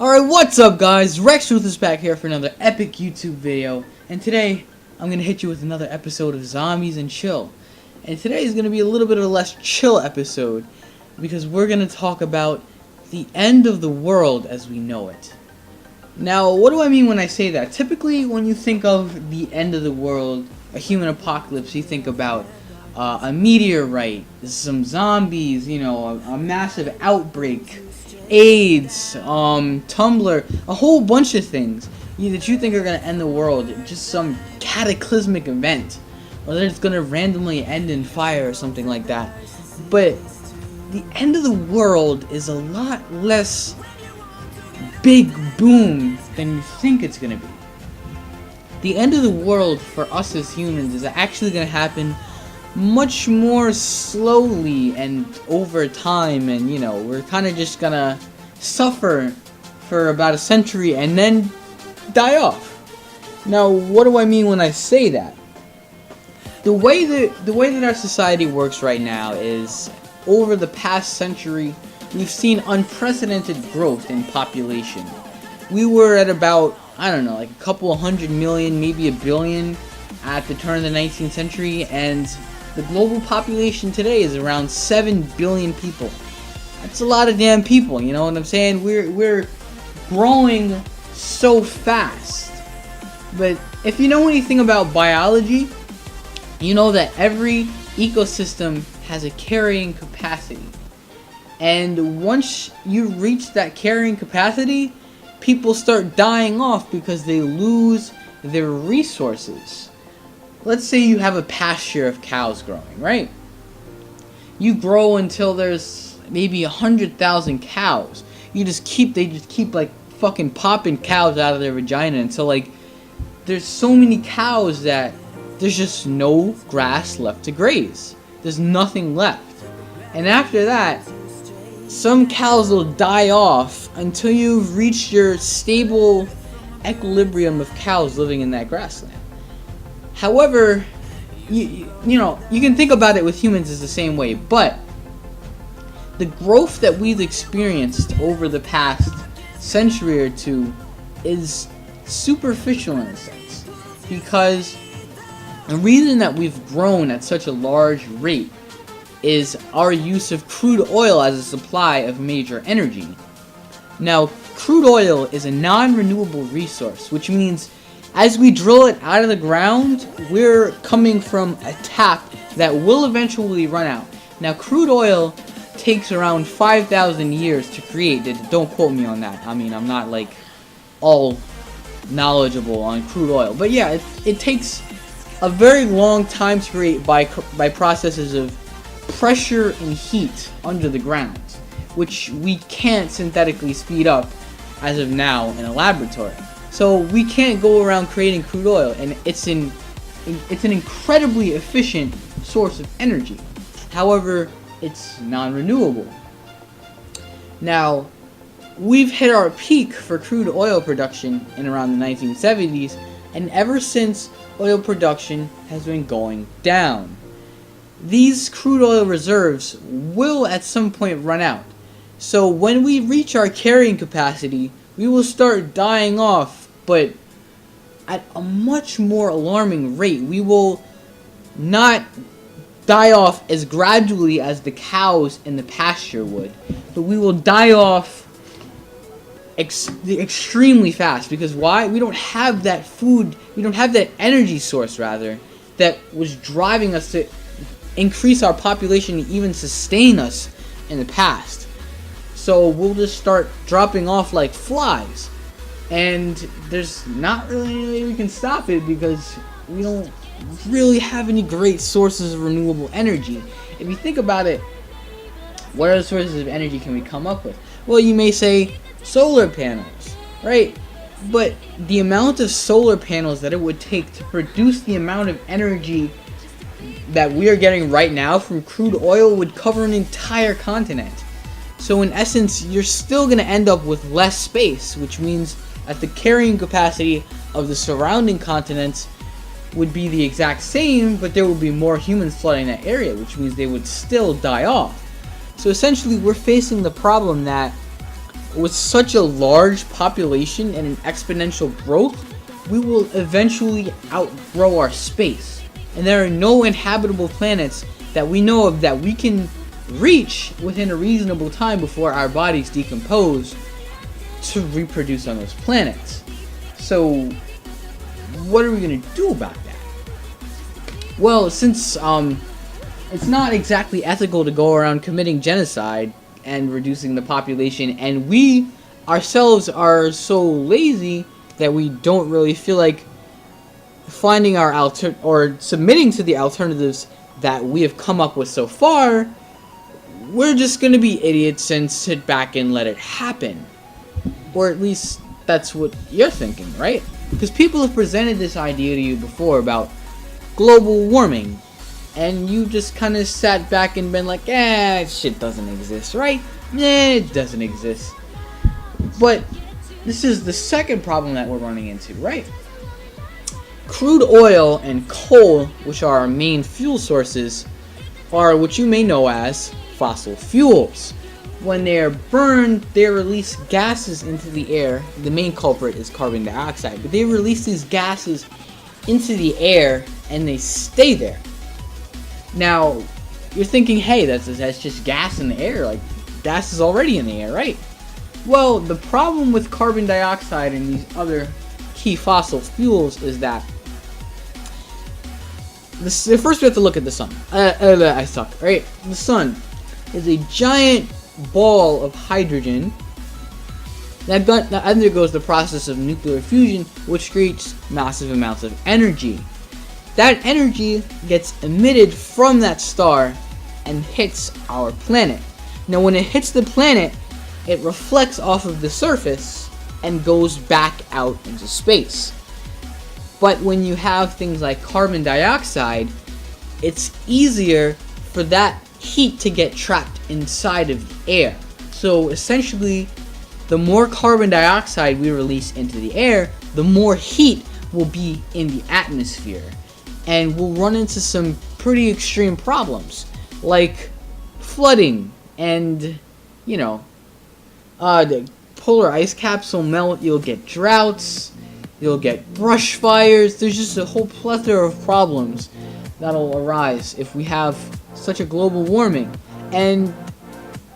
Alright, what's up guys? Rex Truth is back here for another epic YouTube video. And today, I'm going to hit you with another episode of Zombies and Chill. And today is going to be a little bit of a less chill episode, because we're going to talk about the end of the world as we know it. Now, what do I mean when I say that? Typically, when you think of the end of the world, a human apocalypse, you think about a meteorite, some zombies, you know, a massive outbreak, AIDS, Tumblr, a whole bunch of things that you think are going to end the world, just some cataclysmic event, or that it's going to randomly end in fire or something like that. But the end of the world is a lot less big boom than you think it's going to be. The end of the world for us as humans is actually going to happen much more slowly and over time, and you know, we're kind of just gonna suffer for about a century and then die off. Now, what do I mean when I say that? The way that our society works right now is, over the past century, we've seen unprecedented growth in population. We were at about, I don't know, like a couple of 100 million, maybe a billion at the turn of the 19th century, and the global population today is around 7 billion people. That's a lot of damn people, you know what I'm saying? We're growing so fast. But if you know anything about biology, you know that every ecosystem has a carrying capacity. And once you reach that carrying capacity, people start dying off because they lose their resources. Let's say you have a pasture of cows growing, right? You grow until there's maybe 100,000 cows. They just keep like fucking popping cows out of their vagina until like there's so many cows that there's just no grass left to graze. There's nothing left. And after that, some cows will die off until you've reached your stable equilibrium of cows living in that grassland. However, you know, you can think about it with humans as the same way, but the growth that we've experienced over the past century or two is superficial in a sense, because the reason that we've grown at such a large rate is our use of crude oil as a supply of major energy. Now, crude oil is a non-renewable resource, which means as we drill it out of the ground, we're coming from a tap that will eventually run out. Now, crude oil takes around 5,000 years to create. Don't quote me on that. I mean, I'm not like all knowledgeable on crude oil. But yeah, it takes a very long time to create by processes of pressure and heat under the ground, which we can't synthetically speed up as of now in a laboratory. So we can't go around creating crude oil, and it's an incredibly efficient source of energy. However, it's non-renewable. Now, we've hit our peak for crude oil production in around the 1970s, and ever since, oil production has been going down. These crude oil reserves will at some point run out. So when we reach our carrying capacity, we will start dying off, but at a much more alarming rate. We will not die off as gradually as the cows in the pasture would, but we will die off extremely fast. Because why? We don't have that food, we don't have that energy source, rather, that was driving us to increase our population and even sustain us in the past. So we'll just start dropping off like flies, and there's not really any way we can stop it, because we don't really have any great sources of renewable energy. If you think about it, what other sources of energy can we come up with? Well, you may say solar panels, right? But the amount of solar panels that it would take to produce the amount of energy that we are getting right now from crude oil would cover an entire continent. So in essence, you're still going to end up with less space, which means that the carrying capacity of the surrounding continents would be the exact same, but there would be more humans flooding that area, which means they would still die off. So essentially, we're facing the problem that with such a large population and an exponential growth, we will eventually outgrow our space. And there are no inhabitable planets that we know of that we can reach within a reasonable time before our bodies decompose to reproduce on those planets. So, what are we going to do about that? Well, since it's not exactly ethical to go around committing genocide and reducing the population, and we ourselves are so lazy that we don't really feel like finding our submitting to the alternatives that we have come up with so far, we're just going to be idiots and sit back and let it happen. Or at least that's what you're thinking, right? Because people have presented this idea to you before about global warming, and you just kind of sat back and been like, shit doesn't exist, right? It doesn't exist. But this is the second problem that we're running into, right? Crude oil and coal, which are our main fuel sources, are what you may know as fossil fuels. When they are burned, they release gases into the air. The main culprit is carbon dioxide, but they release these gases into the air and they stay there. Now, you're thinking, hey, that's just gas in the air. Like, gas is already in the air, right? Well, the problem with carbon dioxide and these other key fossil fuels is that first we have to look at the sun. I suck, right? The sun is a giant ball of hydrogen that undergoes the process of nuclear fusion, which creates massive amounts of energy. That energy gets emitted from that star and hits our planet. Now, when it hits the planet, it reflects off of the surface and goes back out into space. But when you have things like carbon dioxide, it's easier for that heat to get trapped inside of the air. So essentially, the more carbon dioxide we release into the air, the more heat will be in the atmosphere. And we'll run into some pretty extreme problems, like flooding and, the polar ice caps will melt, you'll get droughts, you'll get brush fires. There's just a whole plethora of problems that'll arise if we have such a global warming. And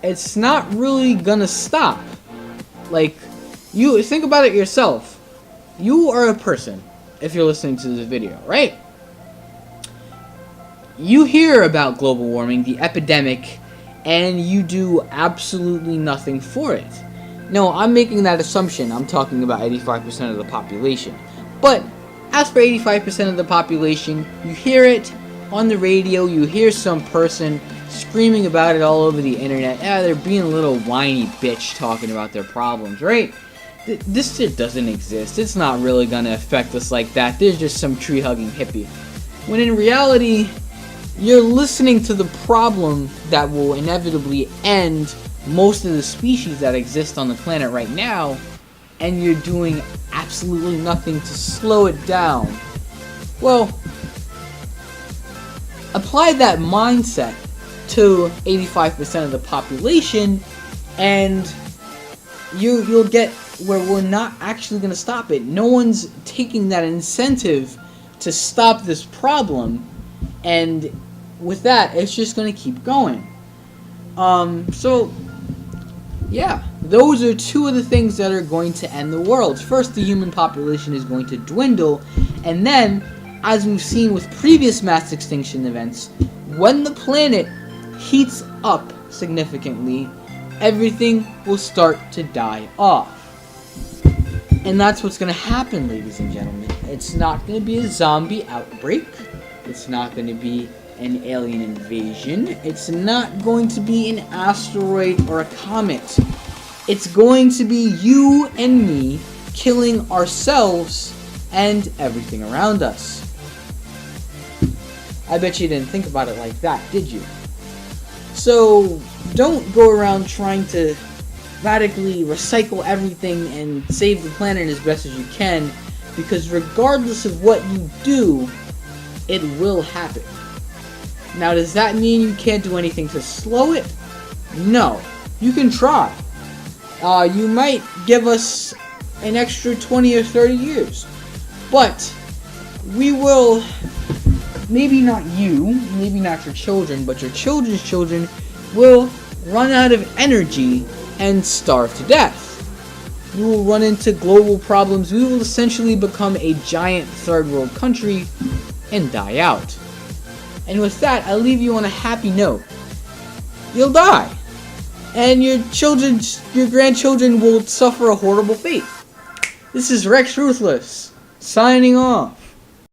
it's not really gonna stop. Like, you think about it yourself. You are a person, if you're listening to this video, right? You hear about global warming, the epidemic, and you do absolutely nothing for it. No, I'm making that assumption. I'm talking about 85% of the population. But as for 85% of the population, you hear it on the radio, you hear some person screaming about it all over the internet. They're being a little whiny bitch talking about their problems, right? This shit doesn't exist. It's not really gonna affect us like that. There's just some tree-hugging hippie. When in reality, you're listening to the problem that will inevitably end most of the species that exist on the planet right now, and you're doing absolutely nothing to slow it down. Well, apply that mindset to 85% of the population, and you'll get where we're not actually going to stop it. No one's taking that incentive to stop this problem, and with that, it's just going to keep going. So, yeah, those are two of the things that are going to end the world. First, the human population is going to dwindle, and then, as we've seen with previous mass extinction events, when the planet heats up significantly, everything will start to die off. And that's what's going to happen, ladies and gentlemen. It's not going to be a zombie outbreak. It's not going to be an alien invasion. It's not going to be an asteroid or a comet. It's going to be you and me killing ourselves and everything around us. I bet you didn't think about it like that, did you? So, don't go around trying to radically recycle everything and save the planet as best as you can, because regardless of what you do, it will happen. Now, does that mean you can't do anything to slow it? No. You can try. You might give us an extra 20 or 30 years. But we will, maybe not you, maybe not your children, but your children's children will run out of energy and starve to death. We will run into global problems. We will essentially become a giant third world country and die out. And with that, I leave you on a happy note. You'll die. And your grandchildren will suffer a horrible fate. This is Rex Ruthless, signing off.